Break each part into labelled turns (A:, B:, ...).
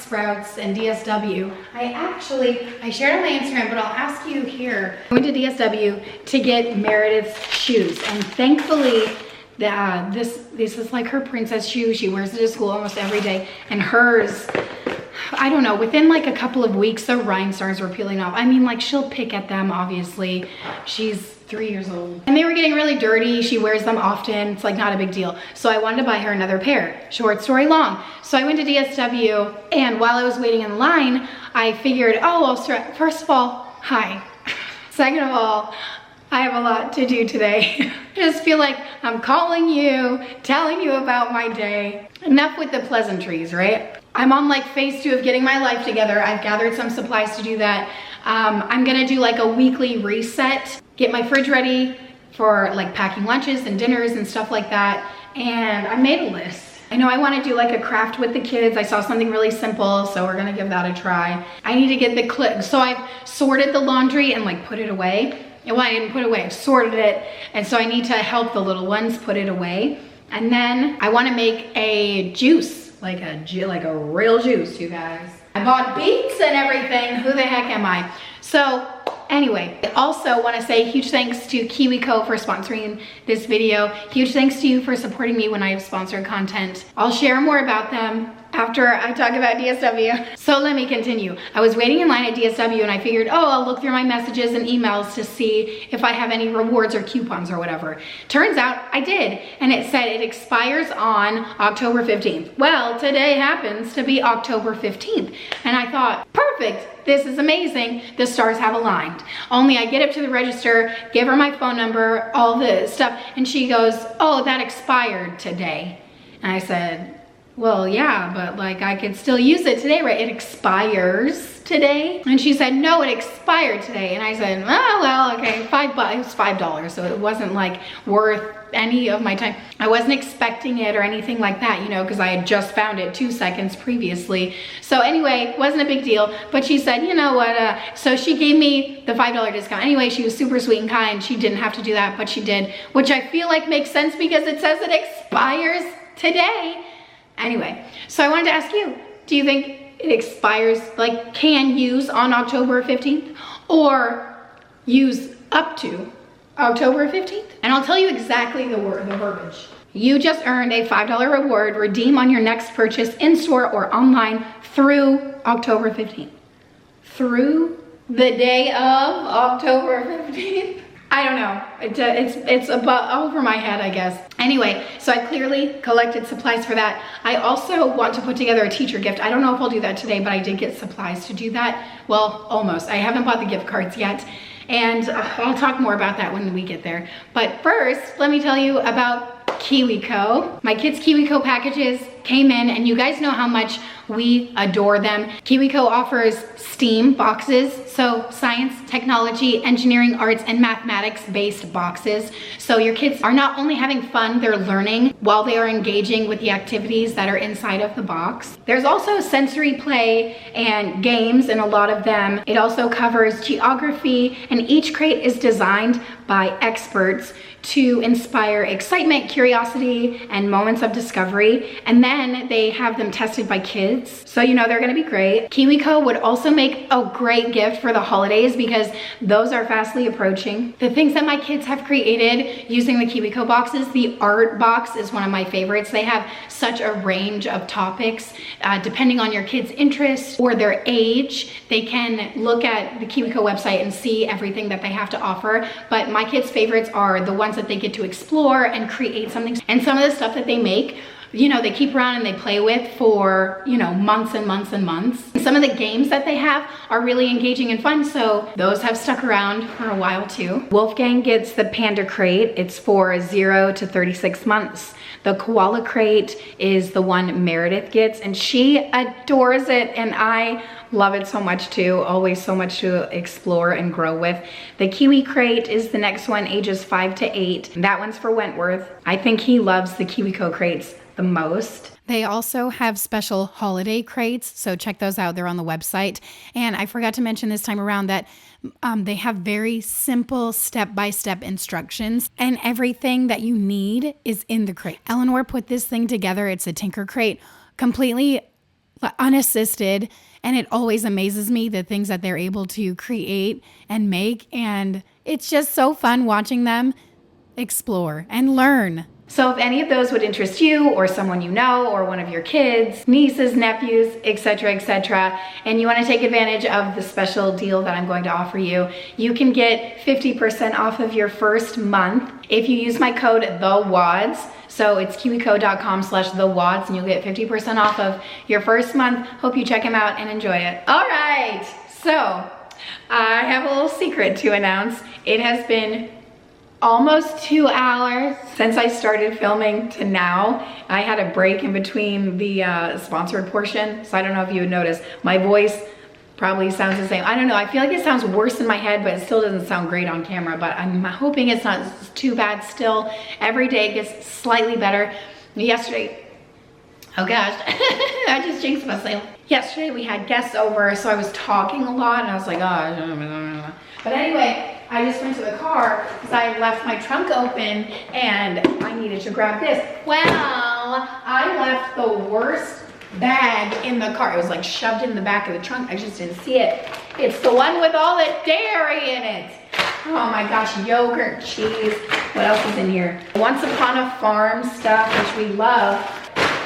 A: Sprouts and DSW. I shared on my Instagram, but I'll ask you here. I went to DSW to get Meredith's shoes, and thankfully, this is like her princess shoe. She wears it to school almost every day, and hers, I don't know, within like a couple of weeks, the rhinestones were peeling off. I mean, like, she'll pick at them, obviously. She's 3 years old. And they were getting really dirty. She wears them often. It's like not a big deal. So I wanted to buy her another pair. Short story long. So I went to DSW, and while I was waiting in line, I figured, first of all, hi. Second of all, I have a lot to do today. I just feel like I'm calling you, telling you about my day. Enough with the pleasantries, right? I'm on like phase 2 of getting my life together. I've gathered some supplies to do that. I'm gonna do like a weekly reset, get my fridge ready for like packing lunches and dinners and stuff like that. And I made a list. I know I wanna do like a craft with the kids. I saw something really simple, so we're gonna give that a try. I need to get the clip. So I've sorted the laundry and like put it away. Well, I didn't put it away, I've sorted it. And so I need to help the little ones put it away. And then I wanna make a juice. Like a real juice, you guys. I bought beets and everything. Who the heck am I? So anyway, I also want to say huge thanks to KiwiCo for sponsoring this video. Huge thanks to you for supporting me when I have sponsored content. I'll share more about them after I talk about DSW. So let me continue. I was waiting in line at DSW, and I figured, I'll look through my messages and emails to see if I have any rewards or coupons or whatever. Turns out I did, and it said it expires on October 15th. Well, today happens to be October 15th, and I thought, perfect, this is amazing. The stars have aligned. Only I get up to the register, give her my phone number, all the stuff, and she goes, that expired today. And I said, well, yeah, but like I could still use it today, right? It expires today. And she said, no, it expired today. And I said, well, okay, $5. It was $5, so it wasn't like worth any of my time. I wasn't expecting it or anything like that, because I had just found it 2 seconds previously. So anyway, wasn't a big deal. But she said, you know what? So she gave me the $5 discount. Anyway, she was super sweet and kind. She didn't have to do that, but she did, which I feel like makes sense because it says it expires today. Anyway, so I wanted to ask you, do you think it expires, like can use on October 15th or use up to October 15th? And I'll tell you exactly the verbiage. You just earned a $5 reward. Redeem on your next purchase in store or online through October 15th. Through the day of October 15th? I don't know. It's about over my head, I guess. Anyway, so I clearly collected supplies for that. I also want to put together a teacher gift. I don't know if I'll do that today, but I did get supplies to do that. Well, almost. I haven't bought the gift cards yet. And I'll talk more about that when we get there. But first, let me tell you about KiwiCo. My kids' KiwiCo packages came in, and you guys know how much we adore them. KiwiCo offers STEAM boxes, so science, technology, engineering, arts, and mathematics based boxes. So your kids are not only having fun, they're learning while they are engaging with the activities that are inside of the box. There's also sensory play and games in a lot of them. It also covers geography, and each crate is designed by experts to inspire excitement, curiosity, and moments of discovery. And then they have them tested by kids, so they're gonna be great. KiwiCo would also make a great gift for the holidays because those are fastly approaching. The things that my kids have created using the KiwiCo boxes, the art box is one of my favorites. They have such a range of topics. Depending on your kids' interests or their age, they can look at the KiwiCo website and see everything that they have to offer. But my kids' favorites are the ones that they get to explore and create something. And some of the stuff that they make, they keep around and they play with for, months and months and months. And some of the games that they have are really engaging and fun, so those have stuck around for a while too. Wolfgang gets the Panda crate. It's for 0 to 36 months. The Koala crate is the one Meredith gets, and she adores it, and I love it so much too. Always so much to explore and grow with. The Kiwi crate is the next one, ages 5 to 8. That one's for Wentworth. I think he loves the KiwiCo crates the most. They also have special holiday crates, so check those out. They're on the website. And I forgot to mention this time around that they have very simple step-by-step instructions, and everything that you need is in the crate. Eleanor put this thing together. It's a Tinker crate, completely unassisted. And it always amazes me the things that they're able to create and make. And it's just so fun watching them explore and learn. So if any of those would interest you or someone you know or one of your kids, nieces, nephews, etc., and you want to take advantage of the special deal that I'm going to offer you, you can get 50% off of your first month if you use my code THEWADS. So it's kiwico.com/thewads and you'll get 50% off of your first month. Hope you check them out and enjoy it. All right, so I have a little secret to announce. It has been almost 2 hours since I started filming to now. I had a break in between the sponsored portion, so I don't know if you would notice. My voice probably sounds the same. I don't know, I feel like it sounds worse in my head, but it still doesn't sound great on camera, but I'm hoping it's not too bad still. Every day it gets slightly better. Yesterday, oh gosh, I just jinxed myself. Yesterday we had guests over, so I was talking a lot, and I was like, oh, but anyway, I just went to the car because I left my trunk open and I needed to grab this. Well, I left the worst bag in the car. It was like shoved in the back of the trunk. I just didn't see it. It's the one with all the dairy in it. Oh my gosh, yogurt, cheese. What else is in here? Once Upon a Farm stuff, which we love.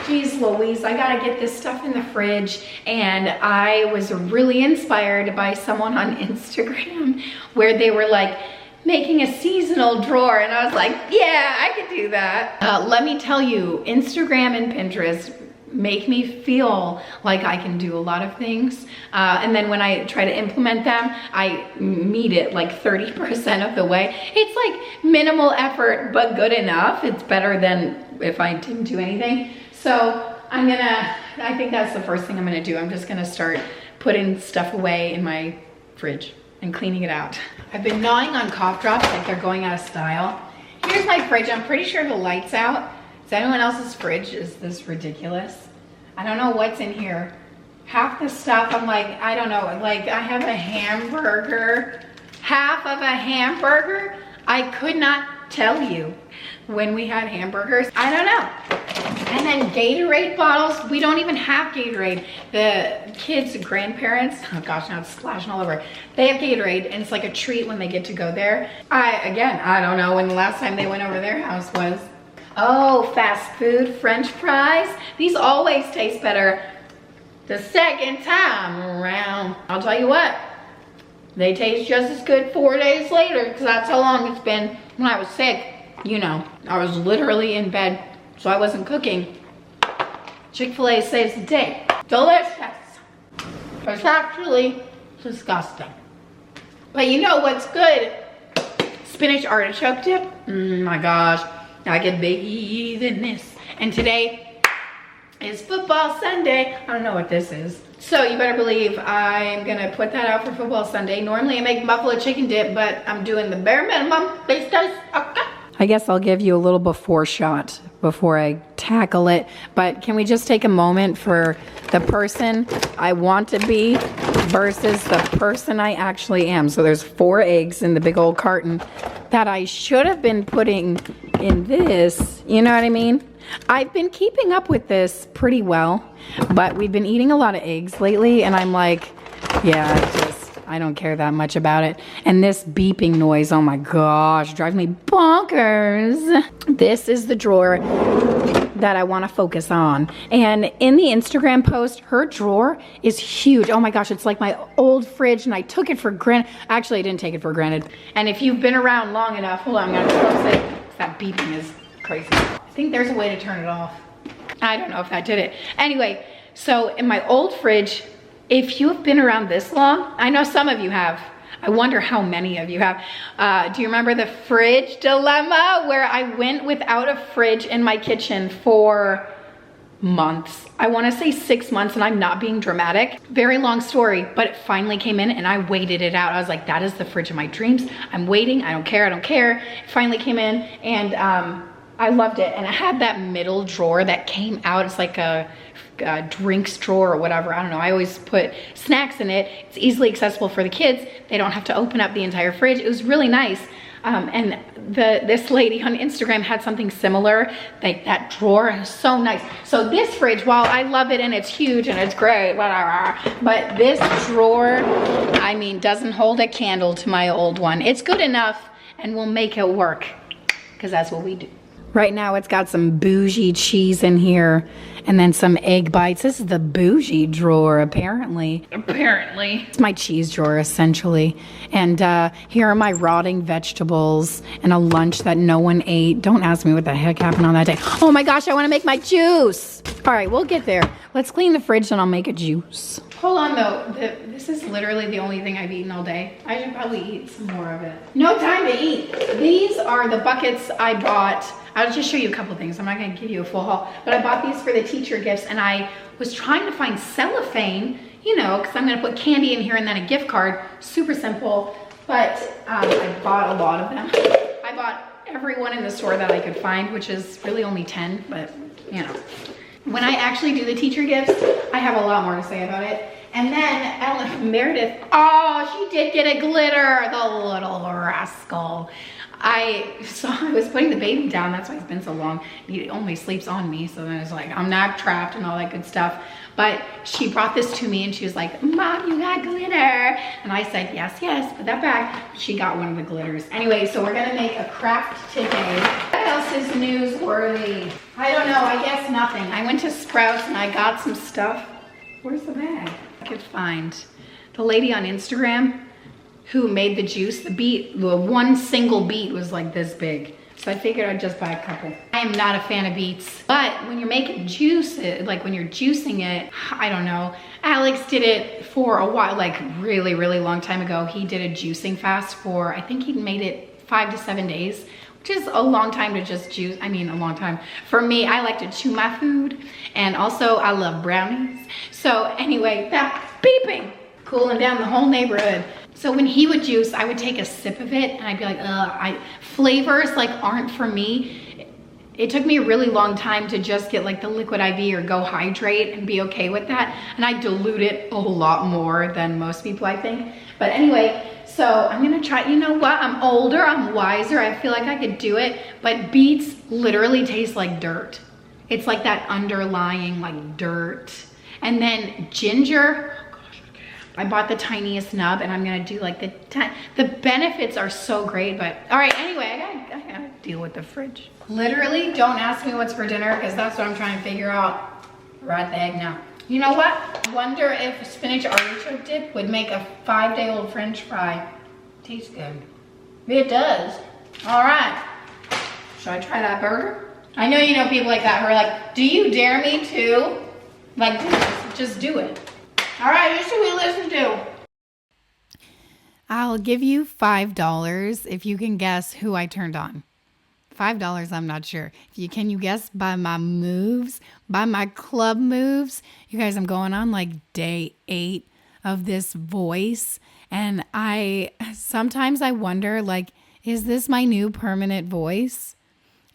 A: Jeez Louise, I gotta get this stuff in the fridge. And I was really inspired by someone on Instagram where they were like making a seasonal drawer. And I was like, yeah, I could do that. Let me tell you, Instagram and Pinterest make me feel like I can do a lot of things. And then when I try to implement them, I meet it like 30% of the way. It's like minimal effort, but good enough. It's better than if I didn't do anything. So I think that's the first thing I'm gonna do. I'm just gonna start putting stuff away in my fridge and cleaning it out. I've been gnawing on cough drops like they're going out of style. Here's my fridge. I'm pretty sure the light's out. Is anyone else's fridge? Is this ridiculous? I don't know what's in here. Half the stuff, I'm like, I don't know, like I have a hamburger, half of a hamburger. I could not tell you when we had hamburgers. I don't know. And then Gatorade bottles. We don't even have Gatorade. The kids' grandparents, oh gosh, now it's splashing all over. They have Gatorade and it's like a treat when they get to go there. I don't know when the last time they went over their house was. Oh, fast food, French fries. These always taste better the second time around. I'll tell you what, they taste just as good 4 days later because that's how long it's been. When I was sick, you know, I was literally in bed, so I wasn't cooking. Chick-fil-A saves the day. Delicious. It's actually disgusting. But you know what's good? Spinach artichoke dip. My gosh. I can bathe in this. And today is football Sunday. I don't know what this is. So you better believe I'm gonna put that out for football Sunday. Normally I make buffalo chicken dip, but I'm doing the bare minimum these days. Okay. I guess I'll give you a little before shot before I tackle it. But can we just take a moment for the person I want to be versus the person I actually am? So there's 4 eggs in the big old carton that I should have been putting in this, you know what I mean? I've been keeping up with this pretty well, but we've been eating a lot of eggs lately, and I'm like, yeah, I don't care that much about it. And this beeping noise, oh my gosh, drives me bonkers. This is the drawer that I want to focus on. And in the Instagram post, her drawer is huge. Oh my gosh, it's like my old fridge, and I took it for granted. Actually, I didn't take it for granted. And if you've been around long enough, hold on, I'm gonna close it. That beeping is crazy. I think there's a way to turn it off. I don't know if that did it. Anyway, so in my old fridge, if you have been around this long, I know some of you have. I wonder how many of you have. Do you remember the fridge dilemma where I went without a fridge in my kitchen for months? I want to say 6 months, and I'm not being dramatic. Very long story, but it finally came in and I waited it out. I was like, that is the fridge of my dreams. I'm waiting. I don't care. I don't care. It finally came in, and I loved it. And it had that middle drawer that came out. It's like a drinks drawer or whatever. I don't know. I always put snacks in it. It's easily accessible for the kids. They don't have to open up the entire fridge. It was really nice. And this lady on Instagram had something similar, like that drawer. It was so nice. So this fridge, while I love it and it's huge and it's great, whatever, but this drawer, I mean, doesn't hold a candle to my old one. It's good enough and we'll make it work because that's what we do. Right now it's got some bougie cheese in here and then some egg bites. This is the bougie drawer, apparently. It's my cheese drawer, essentially. And here are my rotting vegetables and a lunch that no one ate. Don't ask me what the heck happened on that day. Oh my gosh, I want to make my juice. All right, we'll get there. Let's clean the fridge and I'll make a juice. Hold on though, this is literally the only thing I've eaten all day. I should probably eat some more of it. No time to eat. These are the buckets I bought. I'll just show you a couple things. I'm not gonna give you a full haul, but I bought these for the teacher gifts and I was trying to find cellophane, you know, because I'm gonna put candy in here and then a gift card. Super simple, but I bought a lot of them. I bought every one in the store that I could find, which is really only 10, but you know. When I actually do the teacher gifts, I have a lot more to say about it. And then, I don't know, Meredith, oh, she did get a glitter, the little rascal. I was putting the baby down, that's why it's been so long. He only sleeps on me, so then it's like, I'm not trapped and all that good stuff. But she brought this to me and she was like, Mom, you got glitter. And I said, yes, put that back. She got one of the glitters. Anyway, so we're gonna make a craft today. What else is newsworthy? I don't know, I guess nothing. I went to Sprouts and I got some stuff. Where's the bag? I could find the lady on Instagram who made the juice. The one single beet was like this big. So I figured I'd just buy a couple. I am not a fan of beets, but when you're making juice, like when you're juicing it, I don't know. Alex did it for a while, like really, really long time ago. He did a juicing fast for, I think he made it 5 to 7 days, which is a long time to just juice. I mean, a long time. For me, I like to chew my food. And also I love brownies. So anyway, that beeping, cooling down the whole neighborhood. So when he would juice, I would take a sip of it and I'd be like, flavors like aren't for me. It took me a really long time to just get like the liquid IV or Go Hydrate and be okay with that. And I dilute it a lot more than most people, I think. But anyway, so I'm gonna try, you know what? I'm older, I'm wiser. I feel like I could do it, but beets literally taste like dirt. It's like that underlying like dirt. And then ginger, I bought the tiniest nub and I'm gonna do like the benefits are so great, but all right, anyway, I gotta deal with the fridge. Literally, don't ask me what's for dinner because that's what I'm trying to figure out right the egg now. You know what? I wonder if spinach artichoke dip would make a 5-day-old French fry. Tastes good. It does. All right, should I try that burger? I know you know people like that who are like, do you dare me to? Like, just do it. All right, here's who we listen to. I'll give you $5 if you can guess who I turned on. $5, I'm not sure. Can you guess by my moves, by my club moves? You guys, I'm going on like day 8 of this voice. And sometimes I wonder, like, is this my new permanent voice?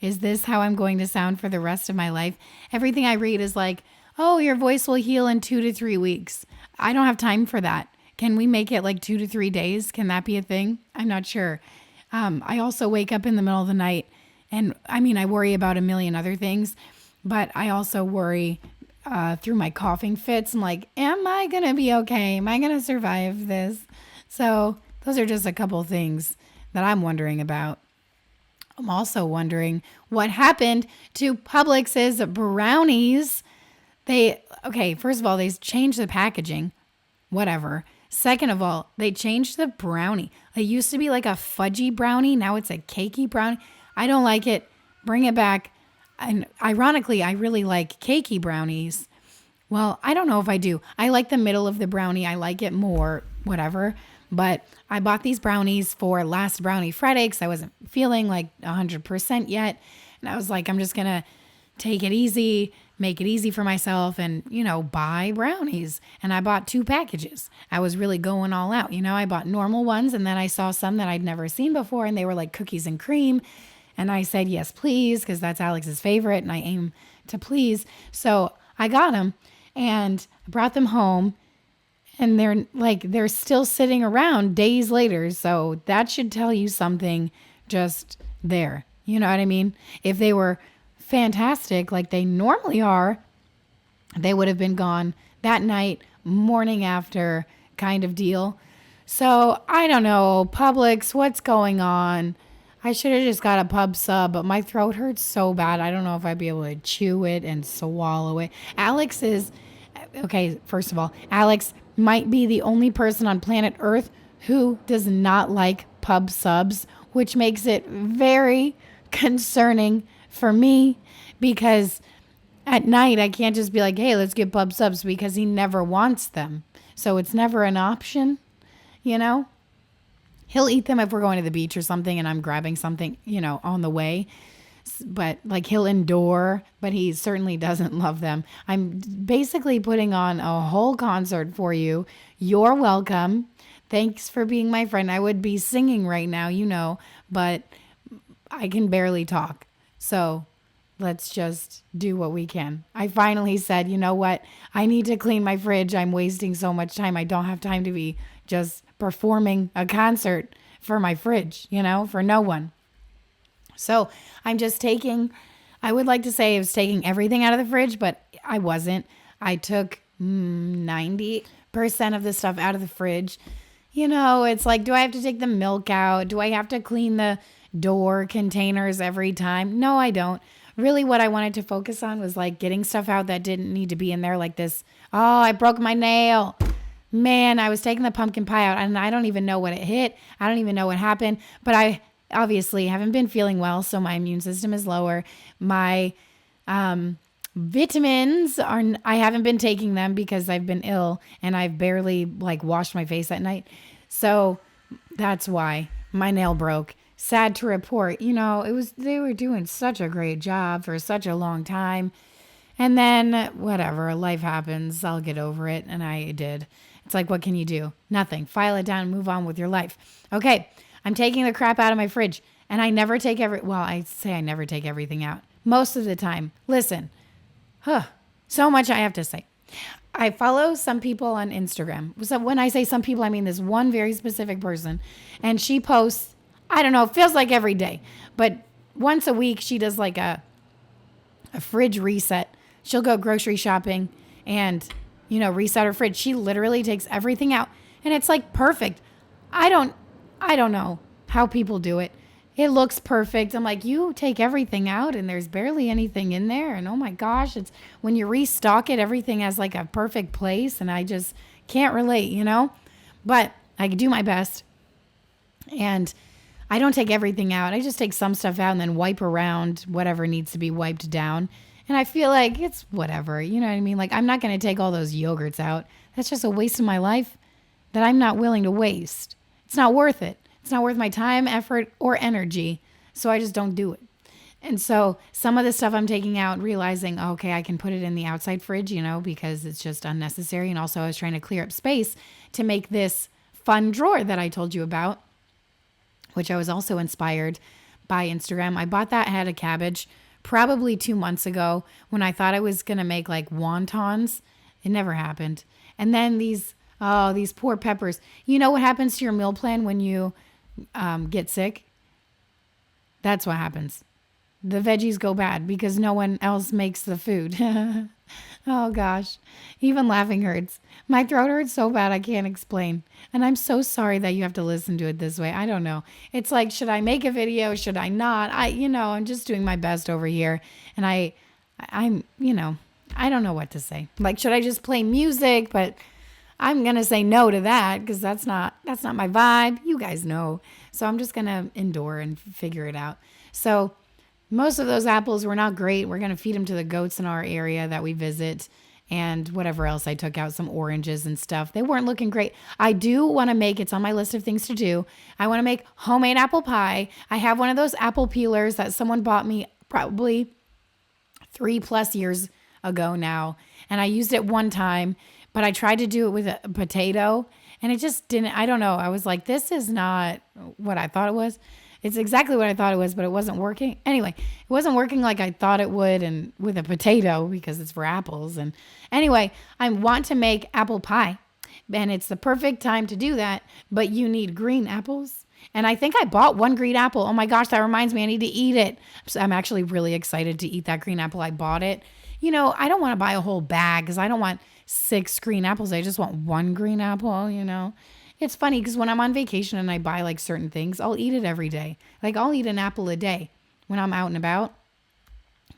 A: Is this how I'm going to sound for the rest of my life? Everything I read is like, oh, your voice will heal in 2 to 3 weeks. I don't have time for that. Can we make it like 2 to 3 days? Can that be a thing? I'm not sure. I also wake up in the middle of the night and I worry about a million other things, but I also worry through my coughing fits. I'm like, am I going to be okay? Am I going to survive this? So those are just a couple things that I'm wondering about. I'm also wondering what happened to Publix's brownies. First of all, they changed the packaging, whatever. Second of all, they changed the brownie. It used to be like a fudgy brownie. Now it's a cakey brownie. I don't like it. Bring it back. And ironically, I really like cakey brownies. Well, I don't know if I do. I like the middle of the brownie. I like it more, whatever. But I bought these brownies for last Brownie Friday because I wasn't feeling like 100% yet. And I was like, I'm just going to take it easy, make it easy for myself and, buy brownies. And I bought 2 packages. I was really going all out. I bought normal ones and then I saw some that I'd never seen before and they were like cookies and cream. And I said, yes, please, because that's Alex's favorite and I aim to please. So I got them and brought them home. And they're still sitting around days later. So that should tell you something just there. You know what I mean? If they were fantastic like they normally are, they would have been gone that night, morning after kind of deal. So I don't know, Publix, what's going on? I should have just got a pub sub, but my throat hurts so bad. I don't know if I'd be able to chew it and swallow it. Okay, first of all, Alex might be the only person on planet Earth who does not like pub subs, which makes it very concerning for me because at night I can't just be like, hey, let's get pub subs because he never wants them. So it's never an option, you know? He'll eat them if we're going to the beach or something and I'm grabbing something, on the way. But like he'll endure, but he certainly doesn't love them. I'm basically putting on a whole concert for you. You're welcome. Thanks for being my friend. I would be singing right now, but I can barely talk. So let's just do what we can. I finally said, you know what? I need to clean my fridge. I'm wasting so much time. I don't have time to be just performing a concert for my fridge, for no one. So I'm just I would like to say I was taking everything out of the fridge, but I wasn't. I took 90% of the stuff out of the fridge. It's like, do I have to take the milk out? Do I have to clean the door containers every time? No, I don't. Really what I wanted to focus on was like getting stuff out that didn't need to be in there, like this. Oh, I broke my nail. Man, I was taking the pumpkin pie out and I don't even know what it hit. I don't even know what happened, but I obviously haven't been feeling well, so my immune system is lower. My vitamins I haven't been taking them because I've been ill and I've barely washed my face at night. So that's why my nail broke. Sad to report, they were doing such a great job for such a long time. And then whatever, life happens. I'll get over it. And I did. It's like, what can you do? Nothing. File it down and move on with your life. Okay. I'm taking the crap out of my fridge and I never take I say I never take everything out most of the time. Listen, so much I have to say. I follow some people on Instagram. So when I say some people, I mean this one very specific person and she posts, I don't know, it feels like every day, but once a week she does like a fridge reset. She'll go grocery shopping and, reset her fridge. She literally takes everything out and it's like perfect. I don't know how people do it. It looks perfect. I'm like, you take everything out and there's barely anything in there. And oh my gosh, it's when you restock it, everything has like a perfect place. And I just can't relate, but I do my best. And I don't take everything out. I just take some stuff out and then wipe around whatever needs to be wiped down. And I feel like it's whatever, you know what I mean? Like I'm not going to take all those yogurts out. That's just a waste of my life that I'm not willing to waste. It's not worth it. It's not worth my time, effort, or energy. So I just don't do it. And so some of the stuff I'm taking out, realizing, okay, I can put it in the outside fridge, because it's just unnecessary. And also I was trying to clear up space to make this fun drawer that I told you about, which I was also inspired by Instagram. I bought that head of cabbage probably 2 months ago when I thought I was going to make like wontons. It never happened. And then these poor peppers. You know what happens to your meal plan when you get sick? That's what happens. The veggies go bad because no one else makes the food. Oh gosh, even laughing hurts. My throat hurts so bad I can't explain. And I'm so sorry that you have to listen to it this way. I don't know. It's like, should I make a video? Should I not? I'm just doing my best over here. And I'm I don't know what to say. Like, should I just play music? But I'm going to say no to that because that's not my vibe. You guys know. So I'm just going to endure and figure it out. So most of those apples were not great. We're going to feed them to the goats in our area that we visit and whatever else. I took out some oranges and stuff. They weren't looking great. I do want to make, it's on my list of things to do. I want to make homemade apple pie. I have one of those apple peelers that someone bought me probably 3+ years ago now. And I used it one time, but I tried to do it with a potato and it just didn't, I don't know. I was like, this is not what I thought it was. It's exactly what I thought it was, but it wasn't working. Anyway, it wasn't working like I thought it would and with a potato because it's for apples. And anyway, I want to make apple pie. And it's the perfect time to do that, but you need green apples. And I think I bought one green apple. Oh my gosh, that reminds me, I need to eat it. So I'm actually really excited to eat that green apple. I bought it. You know, I don't want to buy a whole bag because I don't want 6 green apples. I just want one green apple, you know. It's funny because when I'm on vacation and I buy like certain things, I'll eat it every day. Like I'll eat an apple a day when I'm out and about.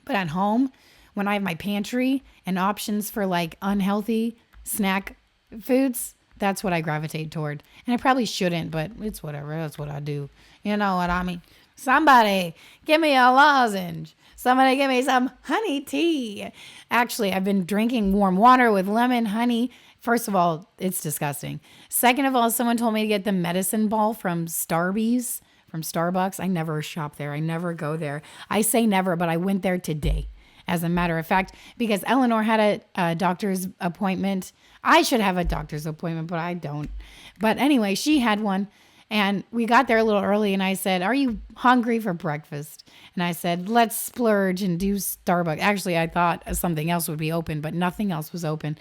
A: But at home, when I have my pantry and options for like unhealthy snack foods, that's what I gravitate toward. And I probably shouldn't, but it's whatever. That's what I do. You know what I mean? Somebody give me a lozenge. Somebody give me some honey tea. Actually, I've been drinking warm water with lemon, honey. First of all, it's disgusting. Second of all, someone told me to get the medicine ball from Starbucks. I never shop there. I never go there. I say never, but I went there today. As a matter of fact, because Eleanor had a doctor's appointment. I should have a doctor's appointment, but I don't. But anyway, she had one. And we got there a little early and I said, are you hungry for breakfast? And I said, let's splurge and do Starbucks. Actually, I thought something else would be open, but nothing else was open.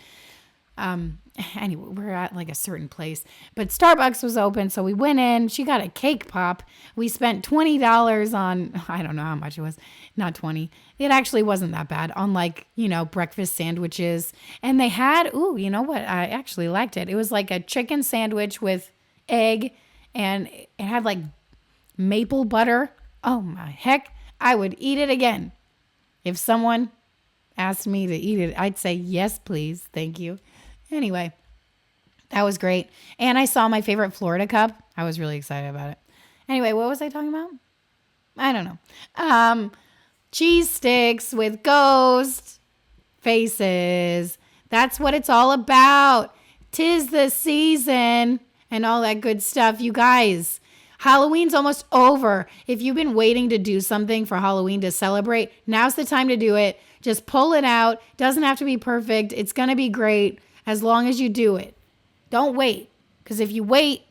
A: Anyway, we're at like a certain place, but Starbucks was open. So we went in, she got a cake pop. We spent $20 on, I don't know how much it was, not 20. It actually wasn't that bad on like, you know, breakfast sandwiches. And they had, you know what? I actually liked it. It was like a chicken sandwich with egg and it had like maple butter. Oh my heck. I would eat it again. If someone asked me to eat it, I'd say, yes, please. Thank you. Anyway, that was great. And I saw my favorite Florida cup. I was really excited about it. Anyway, what was I talking about? I don't know. Cheese sticks with ghost faces. That's what it's all about. 'Tis the season and all that good stuff. You guys, Halloween's almost over. If you've been waiting to do something for Halloween to celebrate, now's the time to do it. Just pull it out. Doesn't have to be perfect. It's going to be great. As long as you do it. Don't wait. Because if you wait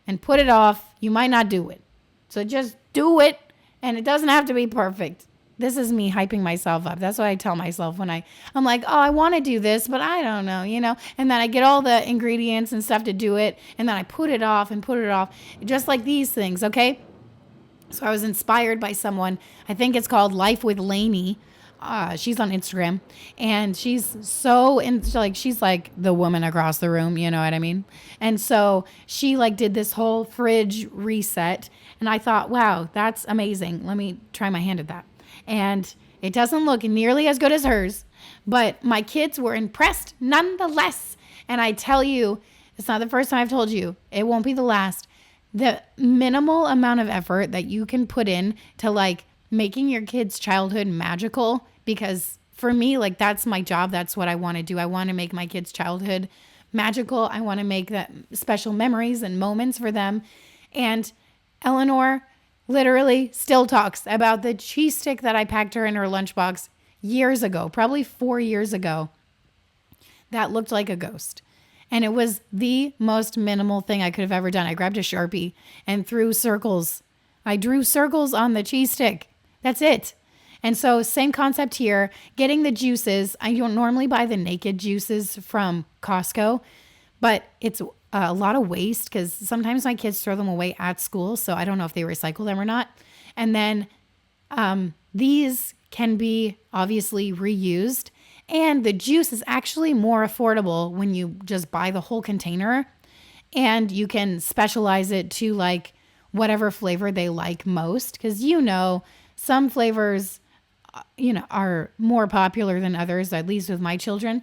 A: and put it off, you might not do it. So just do it. And it doesn't have to be perfect. This is me hyping myself up. That's what I tell myself when I'm like, oh, I want to do this, but I don't know, you know. And then I get all the ingredients and stuff to do it. And then I put it off and put it off. Just like these things, okay? So I was inspired by someone. I think it's called Life with Lainey. She's on Instagram and she's so she's like the woman across the room, you know what I mean? And so she like did this whole fridge reset and I thought, wow, that's amazing. Let me try my hand at that. And it doesn't look nearly as good as hers, but my kids were impressed nonetheless. And I tell you, it's not the first time I've told you, it won't be the last. The minimal amount of effort that you can put in to like making your kids' childhood magical, because for me, like that's my job. That's what I want to do. I want to make my kids' childhood magical. I want to make that special memories and moments for them. And Eleanor literally still talks about the cheese stick that I packed her in her lunchbox years ago, probably 4 years ago, that looked like a ghost. And it was the most minimal thing I could have ever done. I grabbed a Sharpie and drew circles. I drew circles on the cheese stick. That's it. And so same concept here, getting the juices. I don't normally buy the naked juices from Costco, but it's a lot of waste because sometimes my kids throw them away at school. So I don't know if they recycle them or not. And then these can be obviously reused. And the juice is actually more affordable when you just buy the whole container and you can specialize it to like whatever flavor they like most. Because some flavors, are more popular than others, at least with my children.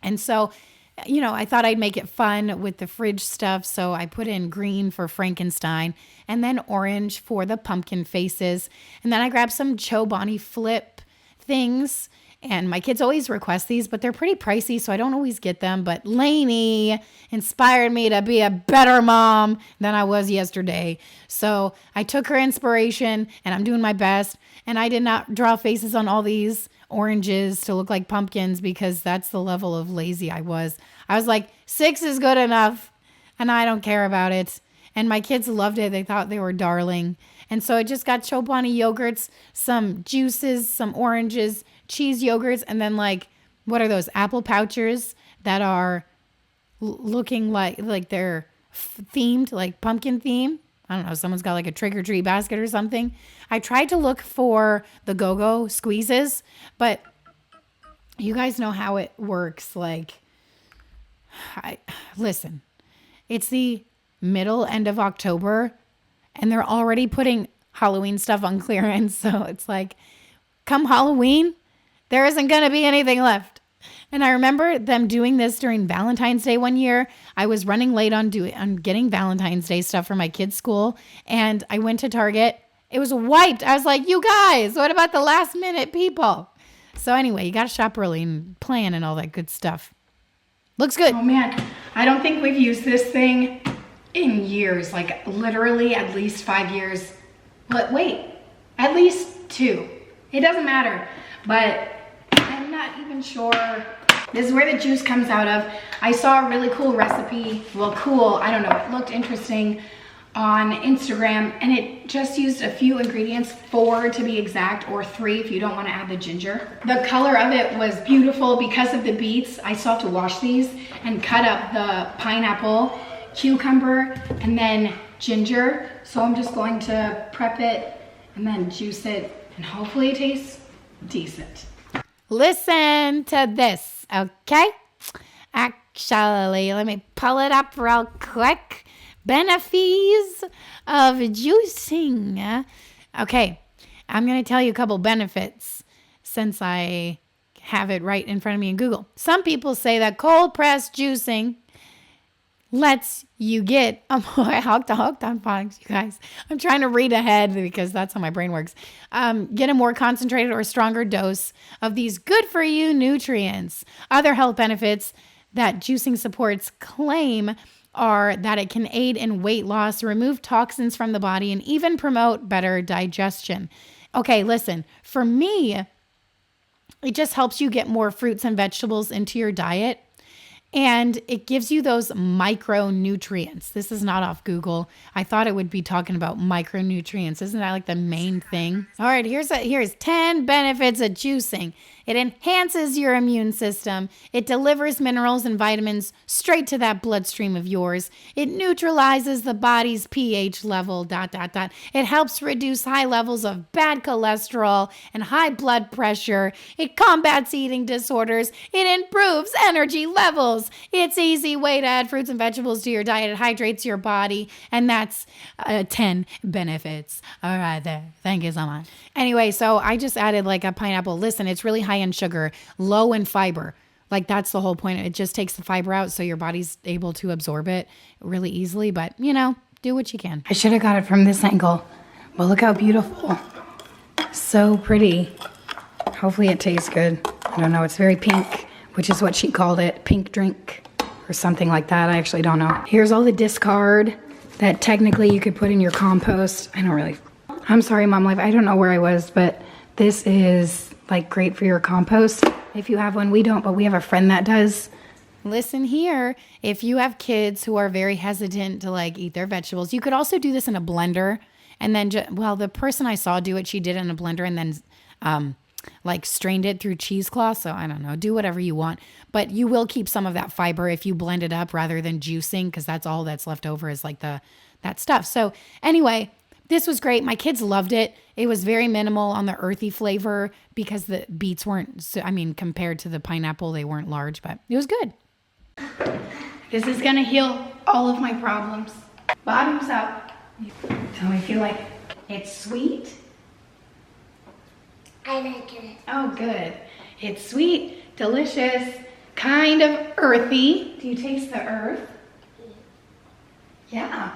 A: And so, I thought I'd make it fun with the fridge stuff. So I put in green for Frankenstein and then orange for the pumpkin faces. And then I grabbed some Chobani flip things. And my kids always request these, but they're pretty pricey, so I don't always get them. But Lainey inspired me to be a better mom than I was yesterday. So I took her inspiration, and I'm doing my best. And I did not draw faces on all these oranges to look like pumpkins because that's the level of lazy I was. I was like, 6 is good enough, and I don't care about it. And my kids loved it. They thought they were darling. And so it just got Chobani yogurts, some juices, some oranges, cheese yogurts, and then like, what are those apple pouchers that are looking like they're themed, like pumpkin theme? I don't know. Someone's got like a trick or treat basket or something. I tried to look for the go-go squeezes, but you guys know how it works. Like, listen, it's the end of October and they're already putting Halloween stuff on clearance. So it's like, come Halloween, there isn't going to be anything left. And I remember them doing this during Valentine's Day one year. I was running late on getting Valentine's Day stuff for my kids' school. And I went to Target. It was wiped. I was like, you guys, what about the last minute people? So anyway, you got to shop early and plan and all that good stuff. Looks good.
B: Oh man, I don't think we've used this thing in years, like literally at least 5 years. But wait, at least 2. It doesn't matter, but I'm not even sure. This is where the juice comes out of. I saw a really cool recipe. Well, cool, I don't know. It looked interesting on Instagram and it just used a few ingredients, 4 to be exact, or 3 if you don't want to add the ginger. The color of it was beautiful because of the beets. I still have to wash these and cut up the pineapple, cucumber, and then ginger. So I'm just going to prep it and then juice it and hopefully it tastes decent.
A: Listen to this, okay? Actually, let me pull it up real quick. Benefits of juicing. Okay, I'm going to tell you a couple benefits since I have it right in front of me in Google. Some people say that cold pressed juicing lets you get a more hooked on phonics, you guys. I'm trying to read ahead because that's how my brain works. Get a more concentrated or stronger dose of these good for you nutrients. Other health benefits that juicing supports claim are that it can aid in weight loss, remove toxins from the body, and even promote better digestion. Okay, listen, for me, it just helps you get more fruits and vegetables into your diet. And it gives you those micronutrients. This is not off Google. I thought it would be talking about micronutrients. Isn't that like the main thing? All right, here's 10 benefits of juicing. It enhances your immune system. It delivers minerals and vitamins straight to that bloodstream of yours. It neutralizes the body's pH level, ... It helps reduce high levels of bad cholesterol and high blood pressure. It combats eating disorders. It improves energy levels. It's an easy way to add fruits and vegetables to your diet. It hydrates your body. And that's 10 benefits. All right there. Thank you so much. Anyway, so I just added like a pineapple. Listen, it's really high in sugar, low in fiber. Like that's the whole point. It just takes the fiber out so your body's able to absorb it really easily. But, you know, do what you can.
B: I should have got it from this angle. But look how beautiful. So pretty. Hopefully it tastes good. I don't know. It's very pink, which is what she called it. Pink drink or something like that. I actually don't know. Here's all the discard that technically you could put in your compost. I'm sorry, Mom Life. I don't know where I was, but this is like great for your compost. If you have one, we don't, but we have a friend that does.
A: Listen here, if you have kids who are very hesitant to like eat their vegetables, you could also do this in a blender. And then, the person I saw do it, she did it in a blender and then like strained it through cheesecloth. So I don't know, do whatever you want. But you will keep some of that fiber if you blend it up rather than juicing, because that's all that's left over is like that stuff. So anyway, this was great. My kids loved it. It was very minimal on the earthy flavor because the beets weren't, compared to the pineapple, they weren't large, but it was good.
B: This is gonna heal all of my problems. Bottoms up. Tell me if you like it. It's sweet.
C: I like it.
B: Oh, good. It's sweet, delicious, kind of earthy. Do you taste the earth? Yeah.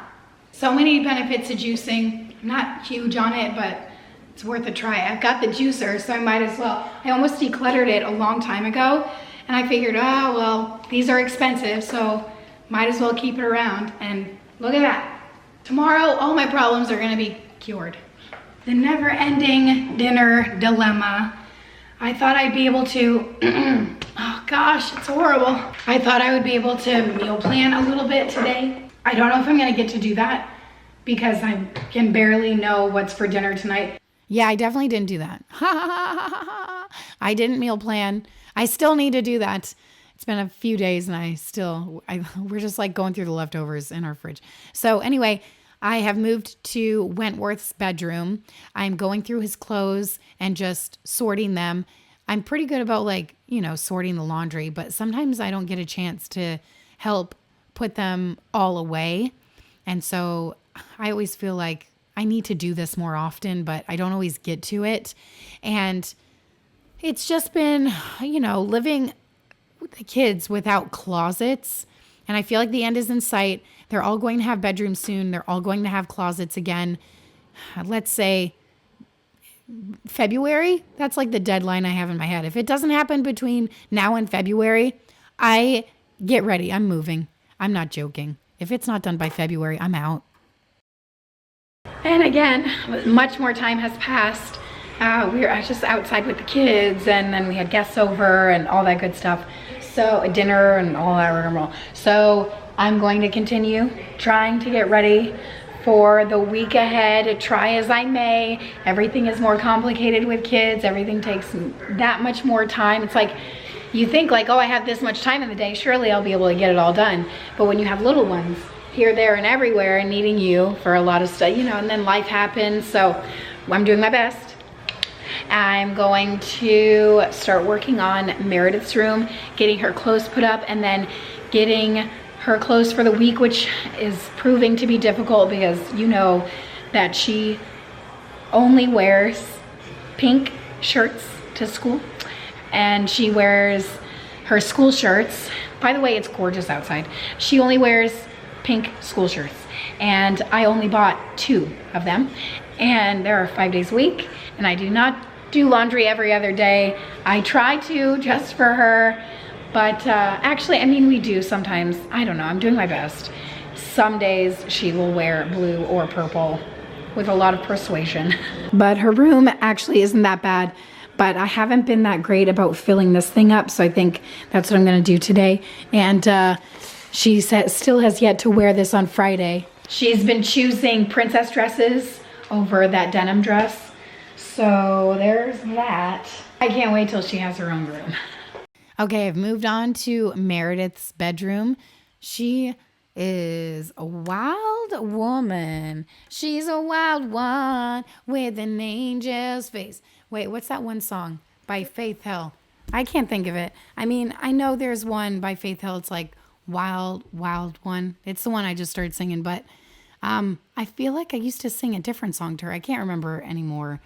B: So many benefits of juicing. I'm not huge on it, but it's worth a try. I've got the juicer, so I might as well. I almost decluttered it a long time ago, and I figured, these are expensive, so might as well keep it around. And look at that. Tomorrow, all my problems are gonna be cured. The never-ending dinner dilemma. I thought I'd be able to, oh gosh, it's horrible. I thought I would be able to meal plan a little bit today.
A: I don't know if I'm gonna get to do that because I can barely know what's for dinner tonight.
B: Yeah, I definitely didn't do that. I didn't meal plan. I still need to do that. It's been a few days and we're just like going through the leftovers in our fridge. So anyway, I have moved to Wentworth's bedroom. I'm going through his clothes and just sorting them. I'm pretty good about sorting the laundry, but sometimes I don't get a chance to help put them all away. And so I always feel like I need to do this more often, but I don't always get to it. And it's just been, living with the kids without closets. And I feel like the end is in sight. They're all going to have bedrooms soon. They're all going to have closets again. Let's say February. That's like the deadline I have in my head. If it doesn't happen between now and February, I get ready. I'm moving. I'm not joking. If it's not done by February, I'm out.
A: And again, much more time has passed. We were just outside with the kids, and then we had guests over and all that good stuff. So dinner and all that rigmarole. So I'm going to continue trying to get ready for the week ahead. Try as I may. Everything is more complicated with kids. Everything takes that much more time. It's like you think like, oh, I have this much time in the day. Surely I'll be able to get it all done. But when you have little ones here, there, and everywhere and needing you for a lot of stuff, and then life happens. So I'm doing my best. I'm going to start working on Meredith's room, getting her clothes put up, and then getting her clothes for the week, which is proving to be difficult because that she only wears pink shirts to school, and she wears her school shirts. By the way, it's gorgeous outside. She only wears pink school shirts, and I only bought 2 of them, and there are 5 days a week, and I do not do laundry every other day. I try to just for her, but actually, we do sometimes. I don't know, I'm doing my best. Some days she will wear blue or purple with a lot of persuasion. But her room actually isn't that bad, but I haven't been that great about filling this thing up, so I think that's what I'm gonna do today. And she still has yet to wear this on Friday. She's been choosing princess dresses over that denim dress. So there's that. I can't wait till she has her own room.
B: Okay, I've moved on to Meredith's bedroom. She is a wild woman. She's a wild one with an angel's face. Wait, what's that one song by Faith Hill? I can't think of it. I know there's one by Faith Hill. It's like Wild, Wild One. It's the one I just started singing, but I feel like I used to sing a different song to her. I can't remember anymore.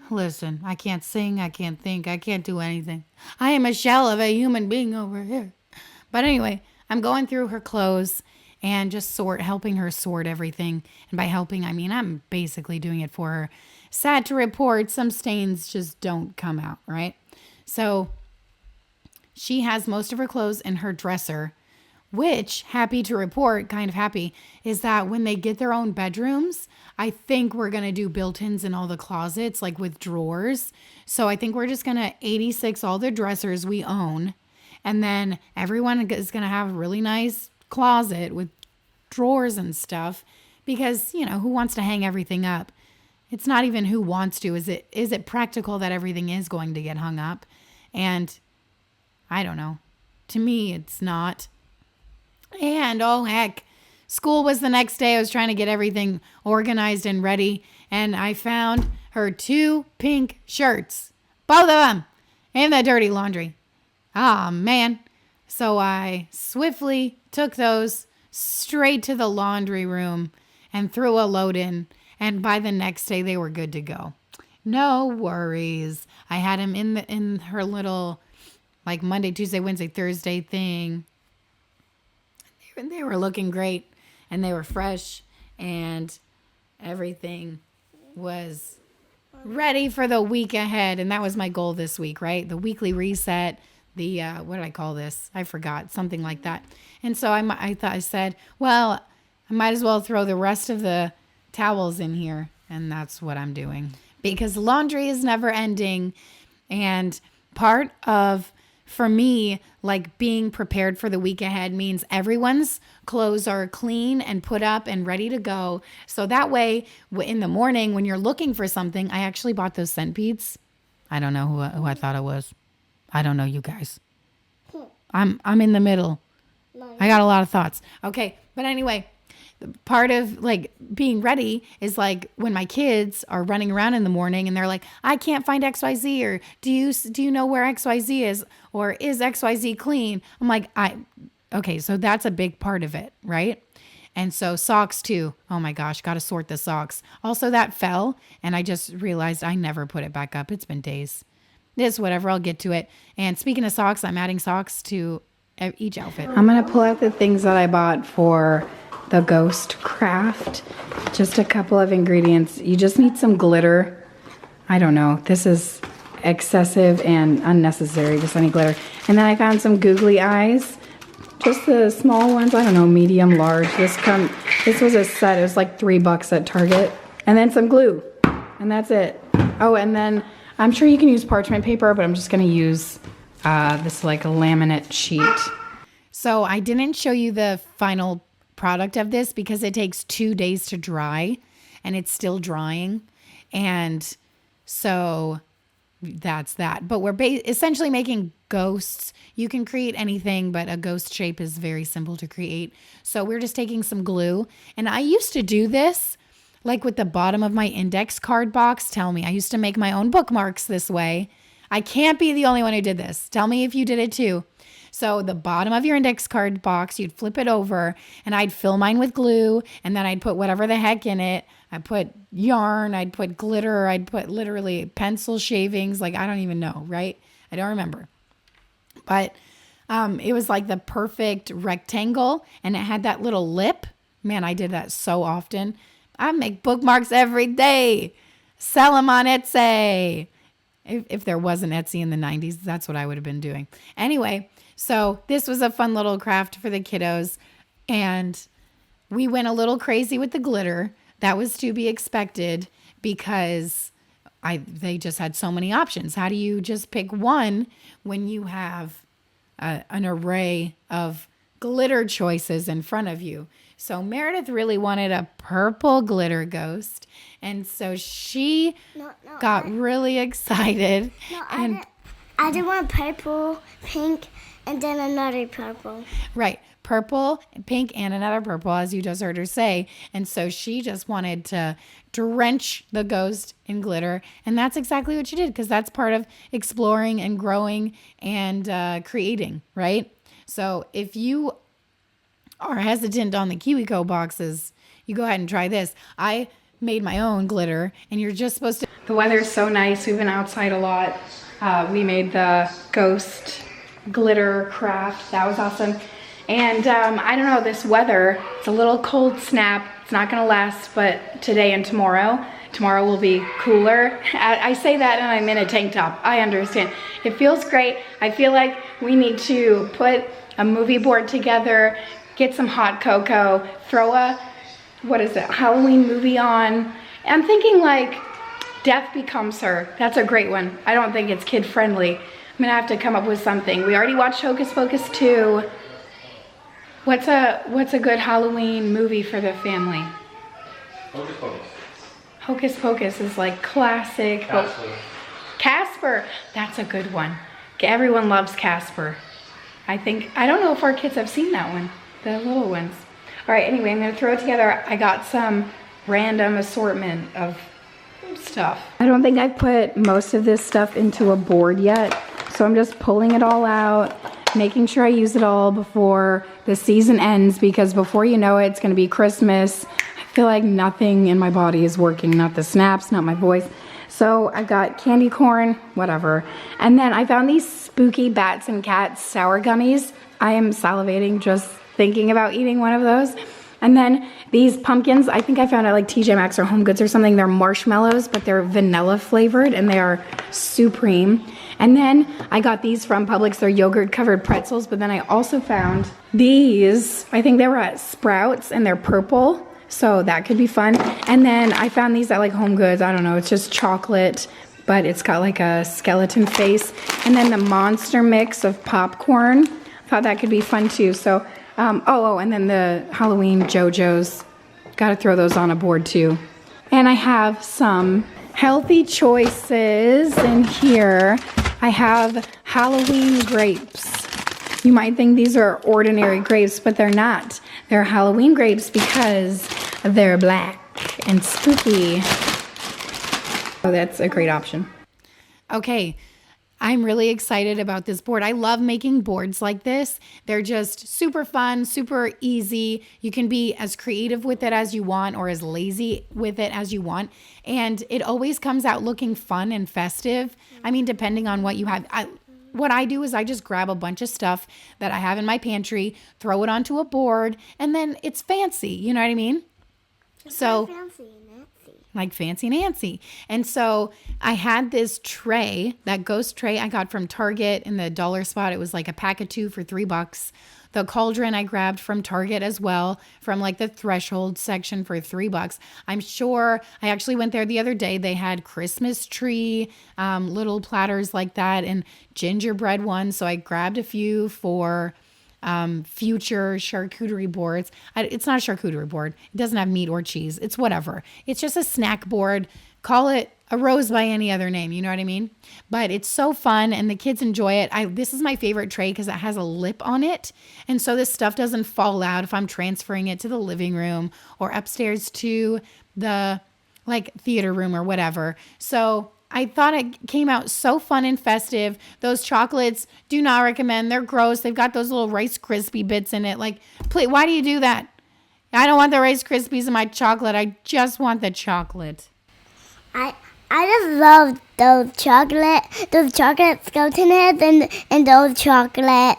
B: Listen, I can't sing, I can't think, I can't do anything. I am a shell of a human being over here. But anyway, I'm going through her clothes and just helping her sort everything. And by helping, I'm basically doing it for her. Sad to report, some stains just don't come out, right? So she has most of her clothes in her dresser, which, happy to report, kind of happy, is that when they get their own bedrooms, I think we're going to do built-ins in all the closets, like with drawers. So I think we're just going to 86 all the dressers we own. And then everyone is going to have a really nice closet with drawers and stuff. Because, who wants to hang everything up? It's not even who wants to. Is it practical that everything is going to get hung up? And I don't know. To me, it's not. And oh heck, school was the next day. I was trying to get everything organized and ready, and I found her 2 pink shirts, both of them, in the dirty laundry. Ah, man. So I swiftly took those straight to the laundry room and threw a load in, and by the next day they were good to go. No worries. I had them in her little like Monday, Tuesday, Wednesday, Thursday thing. They were looking great, and they were fresh, and everything was ready for the week ahead. And that was my goal this week, right? The weekly reset, the, what did I call this? I forgot, something like that. And so I said, well, I might as well throw the rest of the towels in here. And that's what I'm doing, because laundry is never ending. And part of
A: for me, like being prepared for the week ahead means everyone's clothes are clean and put up and ready to go. So that way, in the morning when you're looking for something, I actually bought those scent beads. I don't know who I thought it was. I don't know, you guys. I'm in the middle. I got a lot of thoughts. Okay, but anyway, part of like being ready is like when my kids are running around in the morning and they're like, I can't find XYZ, or do you know where XYZ is, or is XYZ clean? I'm like, okay, so that's a big part of it, right? And so socks too. Oh my gosh, got to sort the socks. Also that fell and I just realized I never put it back up. It's been days. It's whatever, I'll get to it. And speaking of socks, I'm adding socks to each outfit. I'm going to pull out the things that I bought for the ghost craft. Just a couple of ingredients. You just need some glitter. I don't know. This is excessive and unnecessary. Just any glitter. And then I found some googly eyes. Just the small ones. I don't know, medium, large. This was a set. It was like $3 at Target. And then some glue. And that's it. Oh, and then I'm sure you can use parchment paper, but I'm just going to use this like a laminate sheet. So I didn't show you the final product of this because it takes 2 days to dry and it's still drying. And so that's that. But we're essentially making ghosts. You can create anything, but a ghost shape is very simple to create. So we're just taking some glue. And I used to do this like with the bottom of my index card box. Tell me, I used to make my own bookmarks this way. I can't be the only one who did this. Tell me if you did it too. So the bottom of your index card box, you'd flip it over and I'd fill mine with glue and then I'd put whatever the heck in it. I put yarn, I'd put glitter, I'd put literally pencil shavings. Like, I don't even know, right? I don't remember. But it was like the perfect rectangle and it had that little lip. Man, I did that so often. I make bookmarks every day. Sell them on Etsy. If there was an Etsy in the 90s, that's what I would have been doing. Anyway, so this was a fun little craft for the kiddos. And we went a little crazy with the glitter. That was to be expected because they just had so many options. How do you just pick one when you have an array of glitter choices in front of you? So Meredith really wanted a purple glitter ghost. And so she got really excited.
C: I did want purple, pink, and then another purple.
A: Right. Purple, pink, and another purple, as you just heard her say. And so she just wanted to drench the ghost in glitter. And that's exactly what she did, because that's part of exploring and growing and creating, right? So if you are hesitant on the KiwiCo boxes, you go ahead and try this. I made my own glitter, and you're just supposed to... The weather's so nice. We've been outside a lot. We made the ghost glitter craft. That was awesome. And I don't know, this weather, it's a little cold snap. It's not gonna last, but today and tomorrow will be cooler. I say that and I'm in a tank top. I understand. It feels great. I feel like we need to put a movie board together, get some hot cocoa, throw a, Halloween movie on. I'm thinking like Death Becomes Her. That's a great one. I don't think it's kid friendly. I'm gonna have to come up with something. We already watched Hocus Pocus 2. What's a good Halloween movie for the family?
D: Hocus Pocus.
A: Hocus Pocus is like classic. Casper. That's a good one. Everyone loves Casper. I don't know if our kids have seen that one, the little ones. All right, anyway, I'm gonna throw it together. I got some random assortment of stuff. I don't think I've put most of this stuff into a board yet, so I'm just pulling it all out, making sure I use it all before the season ends, because before you know it, it's gonna be Christmas. I feel like nothing in my body is working, not the snaps, not my voice. So I got candy corn, whatever. And then I found these spooky bats and cats sour gummies. I am salivating just thinking about eating one of those. And then these pumpkins, I think I found at like TJ Maxx or Home Goods or something. They're marshmallows, but they're vanilla flavored and they are supreme. And then I got these from Publix. They're yogurt covered pretzels, but then I also found these. I think they were at Sprouts and they're purple. So that could be fun. And then I found these at like Home Goods. I don't know, it's just chocolate but it's got like a skeleton face. And then the monster mix of popcorn. I thought that could be fun too. So, and then the Halloween JoJo's. Got to throw those on a board too. And I have some healthy choices in here. I have Halloween grapes. You might think these are ordinary grapes, but they're not. They're Halloween grapes because they're black and spooky. Oh, that's a great option. Okay, I'm really excited about this board. I love making boards like this. They're just super fun, super easy. You can be as creative with it as you want or as lazy with it as you want. And it always comes out looking fun and festive. I mean, depending on what you have. What I do is I just grab a bunch of stuff that I have in my pantry, throw it onto a board, and then it's fancy. You know what I mean? Like Fancy Nancy. And so I had this tray, that ghost tray I got from Target in the dollar spot. It was like a pack of 2 for $3. The cauldron I grabbed from Target as well, from like the threshold section for $3. I'm sure I actually went there the other day. They had Christmas tree, little platters like that, and gingerbread ones. So I grabbed a few for future charcuterie boards. It's not a charcuterie board. It doesn't have meat or cheese. It's whatever. It's just a snack board. Call it a rose by any other name. You know what I mean? But it's so fun and the kids enjoy it. This is my favorite tray because it has a lip on it. And so this stuff doesn't fall out if I'm transferring it to the living room or upstairs to the like theater room or whatever. So I thought it came out so fun and festive. Those chocolates, do not recommend. They're gross. They've got those little Rice Krispie bits in it. Like, please, why do you do that? I don't want the Rice Krispies in my chocolate. I just want the chocolate.
C: I just love those chocolate skeleton heads and those chocolate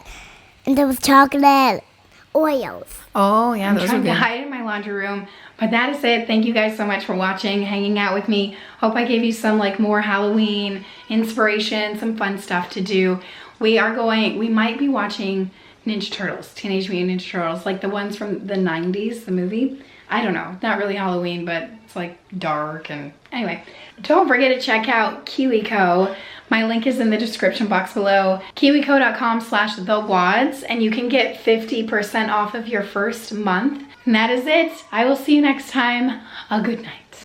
C: Oreos.
A: Oh, yeah, those are
B: Trying to
A: good.
B: hide in my laundry room. But that is it. Thank you guys so much for watching, hanging out with me. Hope I gave you some like more Halloween inspiration, some fun stuff to do. We might be watching Ninja Turtles, Teenage Mutant Ninja Turtles, like the ones from the 90s, the movie. I don't know, not really Halloween, but it's like dark. And anyway, don't forget to check out KiwiCo. My link is in the description box below, kiwico.com/thewads, and you can get 50% off of your first month. And that is it. I will see you next time. A good night.